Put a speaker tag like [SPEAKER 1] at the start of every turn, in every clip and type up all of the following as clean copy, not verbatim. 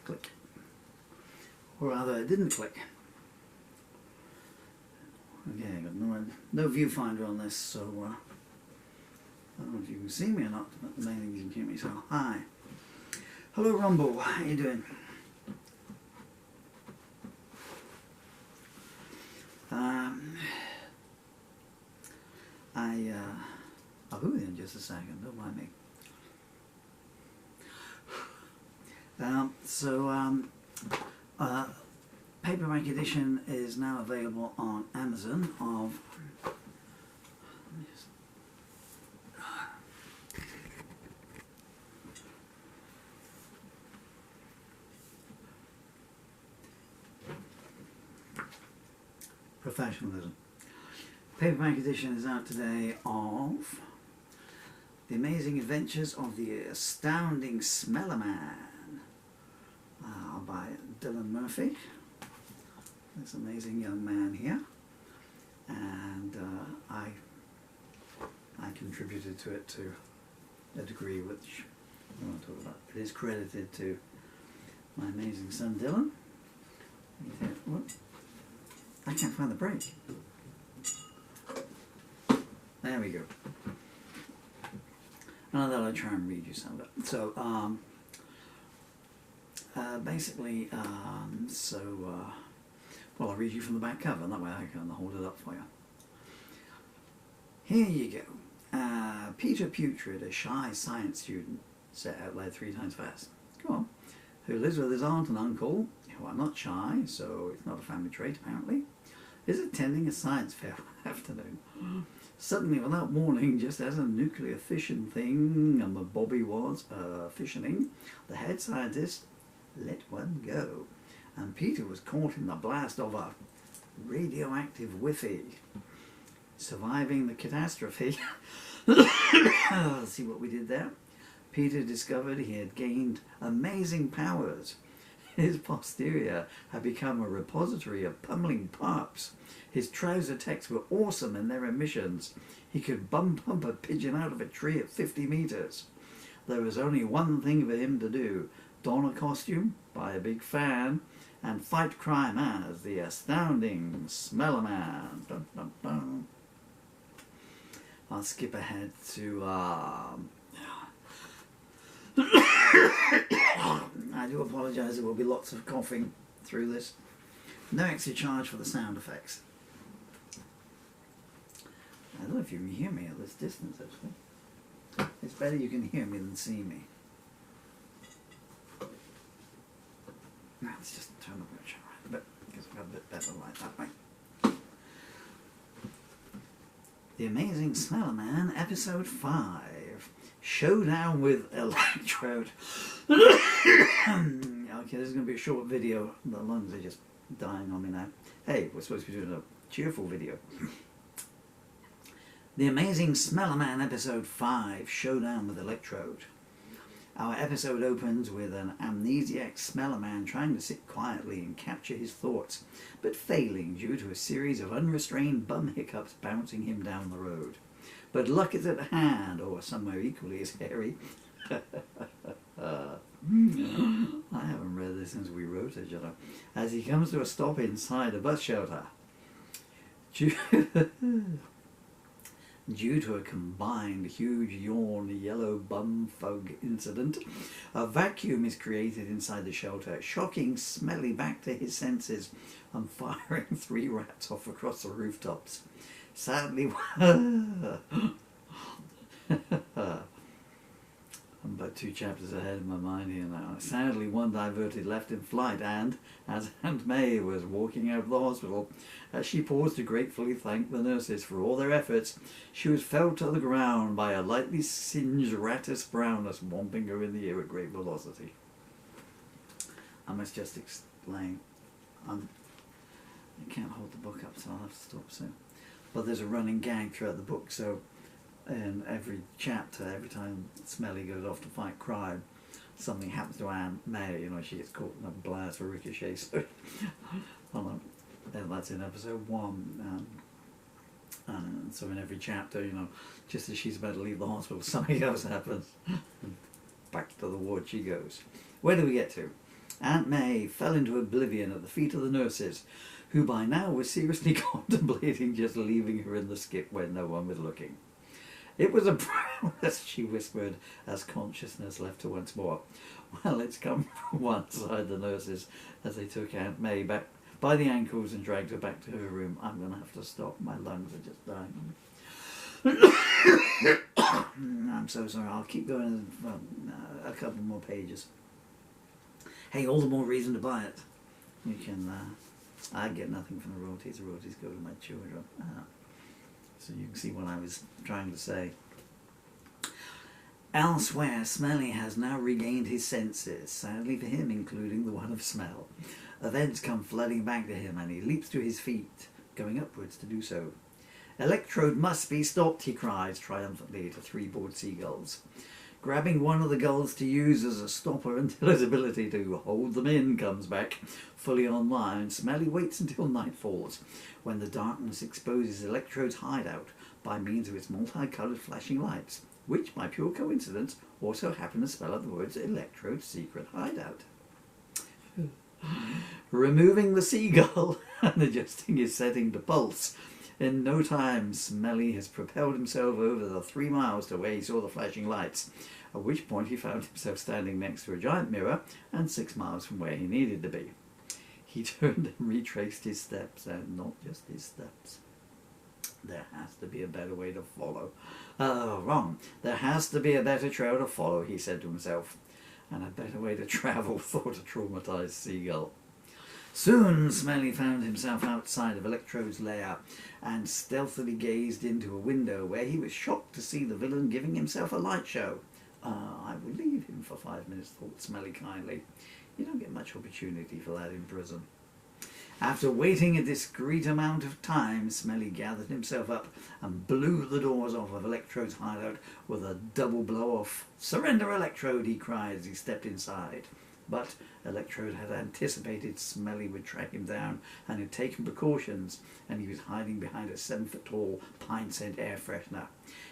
[SPEAKER 1] Click. Or rather, it didn't click. Okay, I got no viewfinder on this, so I don't know if you can see me or not, but the main thing is you can hear me, so hi. Hello Rumble, how you doing? I'll go there in just a second, don't mind me. Paperback edition is now available on Amazon of professionalism. Paperback edition is out today of The Amazing Adventures of the Astounding Smeller-Man by Dylan Murphy. This amazing young man here, and I contributed to it to a degree which I won't talk about. It is credited to my amazing son Dylan. What? I can't find the break. There we go. And I thought I'd try and read you some of it. So, basically, well, I'll read you from the back cover, and that way I can hold it up for you. Here you go. Peter Putrid, a shy science student, said out loud 3 times fast. Go on. Who lives with his aunt and uncle, who are not shy, so it's not a family trait apparently, is attending a science fair one afternoon. Suddenly, without warning, just as a nuclear fission thing, and Bobby was fissioning, the head scientist let one go, and Peter was caught in the blast of a radioactive whiffy. Surviving the catastrophe, let's see what we did there. Peter discovered he had gained amazing powers. His posterior had become a repository of pummeling parts. His trouser techs were awesome in their emissions. He could bump a pigeon out of a tree at 50 meters. There was only one thing for him to do: don a costume, buy a big fan, and fight crime as the Astounding Smeller-Man. Dun, dun, dun. I'll skip ahead to I do apologise, there will be lots of coughing through this. No extra charge for the sound effects. I don't know if you can hear me at this distance actually. It's better you can hear me than see me. Now let's just turn the picture around a bit, because I've got a bit better light that way. The Amazing Smeller-Man, Episode 5. Showdown with Electrode. Okay, this is going to be a short video. The lungs are just dying on me now. Hey, we're supposed to be doing a cheerful video. The Amazing Smeller-Man, Episode 5, Showdown with Electrode. Our episode opens with an amnesiac Smeller-Man trying to sit quietly and capture his thoughts, but failing due to a series of unrestrained bum hiccups bouncing him down the road. But luck is at hand, or somewhere equally as hairy. I haven't read this since we wrote it, you know. As he comes to a stop inside a bus shelter. Due to a combined huge yawn yellow bum fug incident, a vacuum is created inside the shelter, shocking Smelly back to his senses and firing 3 rats off across the rooftops. Sadly, I'm about 2 chapters ahead in my mind here now. Sadly, one diverted left in flight, and as Aunt May was walking out of the hospital, as she paused to gratefully thank the nurses for all their efforts, she was felled to the ground by a lightly singed ratus brownus swamping her in the air at great velocity. I must just explain. I can't hold the book up, so I'll have to stop soon. But there's a running gag throughout the book, so in every chapter, every time Smelly goes off to fight crime, something happens to Aunt May, you know, she gets caught in a blast for ricochet, so and that's in episode 1, and so in every chapter, you know, just as she's about to leave the hospital, something else happens, back to the ward she goes. Where do we get to? Aunt May fell into oblivion at the feet of the nurses, who by now were seriously contemplating just leaving her in the skip when no one was looking. "It was a promise," she whispered as consciousness left her once more. "Well, it's come from one side," the nurses, as they took Aunt May back by the ankles and dragged her back to her room. I'm going to have to stop. My lungs are just dying. I'm so sorry. I'll keep going a couple more pages. Hey, all the more reason to buy it. You can... I get nothing from the royalties. The royalties go to my children. So you can see what I was trying to say. Elsewhere, Smelly has now regained his senses, sadly for him, including the one of smell. Events come flooding back to him, and he leaps to his feet, going upwards to do so. "Electrode must be stopped," he cries triumphantly to three bored seagulls, grabbing one of the gulls to use as a stopper until his ability to hold them in comes back fully online. Smelly waits until night falls, when the darkness exposes Electrode's hideout by means of its multicoloured flashing lights, which, by pure coincidence, also happen to spell out the words "Electrode's secret hideout." Removing the seagull and adjusting his setting to pulse, in no time Smelly has propelled himself over the 3 miles to where he saw the flashing lights, at which point he found himself standing next to a giant mirror and 6 miles from where he needed to be. He turned and retraced his steps, and not just his steps. There has to be a better way to follow. Wrong. There has to be a better trail to follow, he said to himself. And a better way to travel, thought a traumatized seagull. Soon Smelly found himself outside of Electrode's lair and stealthily gazed into a window where he was shocked to see the villain giving himself a light show. I will leave him for 5 minutes, thought Smelly kindly. You don't get much opportunity for that in prison. After waiting a discreet amount of time, Smelly gathered himself up and blew the doors off of Electrode's hideout with a double blow-off. "Surrender, Electrode!" he cried as he stepped inside. But Electrode had anticipated Smelly would track him down and had taken precautions, and he was hiding behind a 7-foot-tall pine-scent air freshener.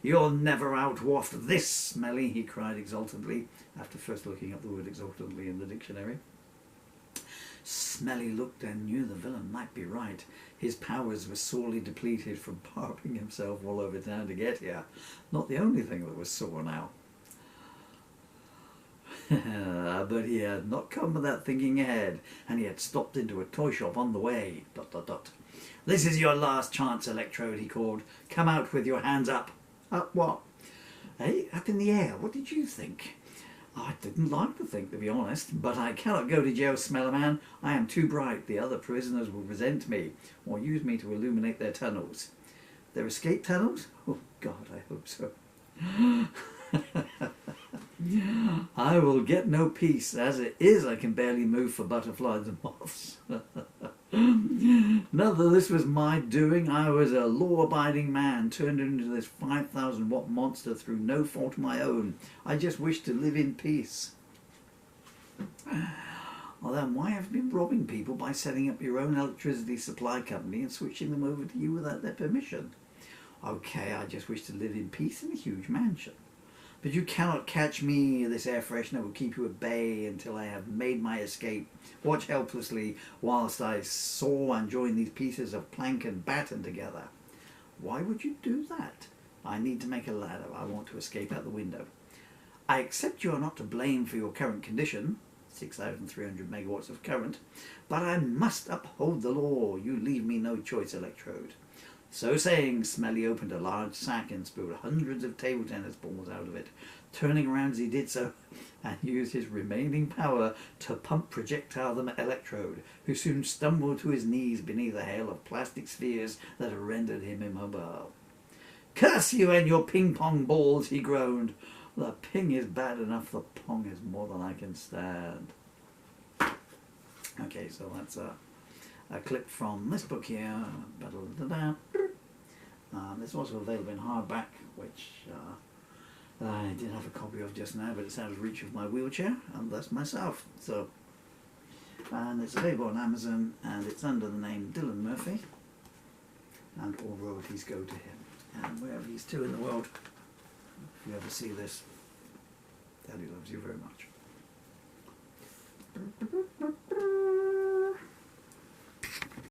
[SPEAKER 1] "You'll never outwaft this, Smelly!" he cried exultantly, after first looking up the word exultantly in the dictionary. Smelly looked and knew the villain might be right. His powers were sorely depleted from parking himself all over town to get here. Not the only thing that was sore now. But he had not come without thinking ahead, and he had stopped into a toy shop on the way. ... "This is your last chance, Electrode," he called. "Come out with your hands up." "Up what?" "Hey, up in the air. What did you think?" "I didn't like to think, to be honest, but I cannot go to jail, Smeller-Man. I am too bright. The other prisoners will resent me, or use me to illuminate their tunnels." "Their escape tunnels? Oh, God, I hope so." "I will get no peace. As it is, I can barely move for butterflies and moths." "Not that this was my doing. I was a law-abiding man, turned into this 5,000-watt monster through no fault of my own. I just wish to live in peace." "Well, then why have you been robbing people by setting up your own electricity supply company and switching them over to you without their permission?" "Okay, I just wish to live in peace in a huge mansion. But you cannot catch me. This air freshener will keep you at bay until I have made my escape. Watch helplessly whilst I saw and join these pieces of plank and batten together." "Why would you do that?" "I need to make a ladder. I want to escape out the window." "I accept you are not to blame for your current condition, 6,300 megawatts of current, but I must uphold the law. You leave me no choice, Electrode." So saying, Smelly opened a large sack and spilled hundreds of table tennis balls out of it, turning around as he did so, and used his remaining power to pump projectile them at Electrode, who soon stumbled to his knees beneath a hail of plastic spheres that rendered him immobile. "Curse you and your ping-pong balls," he groaned. "The ping is bad enough, the pong is more than I can stand." Okay, so that's a clip from this book here. It's also available in hardback, which I did have a copy of just now, but it's out of reach of my wheelchair, and thus myself. So, and it's available on Amazon, and it's under the name Dylan Murphy, and all royalties go to him. And wherever he's to in the world, if you ever see this, Daddy loves you very much.